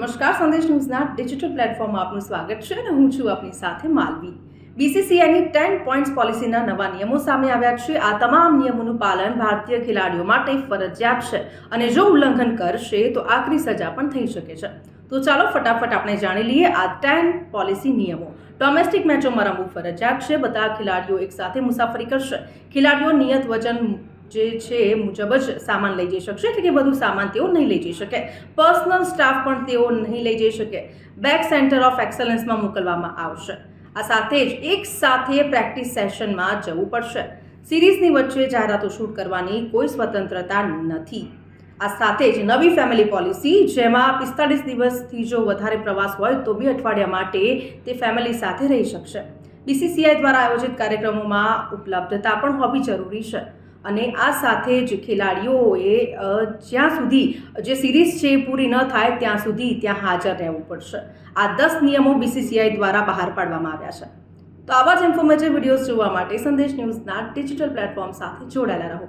નમસ્કાર, સંદેશ ન્યૂઝના ડિજિટલ પ્લેટફોર્મમાં આપનું સ્વાગત છે અને હું છું આપની સાથે માલવી. બીસીસીઆઈની 10 પોઈન્ટ્સ પોલિસીના નવા નિયમો સામે આવ્યા છે. આ તમામ નિયમોનું પાલન ભારતીય ખેલાડીઓ માટે ફરજિયાત છે અને જો ઉલ્લંઘન કરશે તો આકરી સજા પણ થઈ શકે છે. તો ચાલો ફટાફટ આપણે જાણી લઈએ આ 10 પોલિસી નિયમો. ડોમેસ્ટિક મેચોમાં રમવું ફરજિયાત છે. બધા ખેલાડીઓ એકસાથે મુસાફરી કરશે. ખેલાડીઓ નિયત વજન જે છે એ મુજબ જ સામાન લઈ જઈ શકશે, એટલે કે વધુ સામાન તેઓ નહીં લઈ જઈ શકે. પર્સનલ સ્ટાફ પણ તેઓ નહીં લઈ જઈ શકે. બેક સેન્ટર ઓફ એક્સલન્સમાં મોકલવામાં આવશે. આ સાથે જ એક સાથે પ્રેક્ટિસ સેશનમાં જવું પડશે. સિરીઝની વચ્ચે જાહેરાતો શૂટ કરવાની કોઈ સ્વતંત્રતા નથી. આ સાથે જ નવી ફેમિલી પોલિસી, જેમાં 45 દિવસથી જો વધારે પ્રવાસ હોય તો 2 અઠવાડિયા માટે તે ફેમિલી સાથે રહી શકશે. બીસીસીઆઈ દ્વારા આયોજિત કાર્યક્રમોમાં ઉપલબ્ધતા પણ હોવી જરૂરી છે અને આ સાથે જ ખેલાડીઓએ જ્યાં સુધી જે સિરીઝ છે એ પૂરી ન થાય ત્યાં સુધી ત્યાં હાજર રહેવું પડશે. આ 10 નિયમો બીસીસીઆઈ દ્વારા બહાર પાડવામાં આવ્યા છે. તો આવા જ ઇન્ફોર્મેટિવ વિડીયોઝ જોવા માટે સંદેશ ન્યૂઝના ડિજિટલ પ્લેટફોર્મ સાથે જોડાયેલા રહો.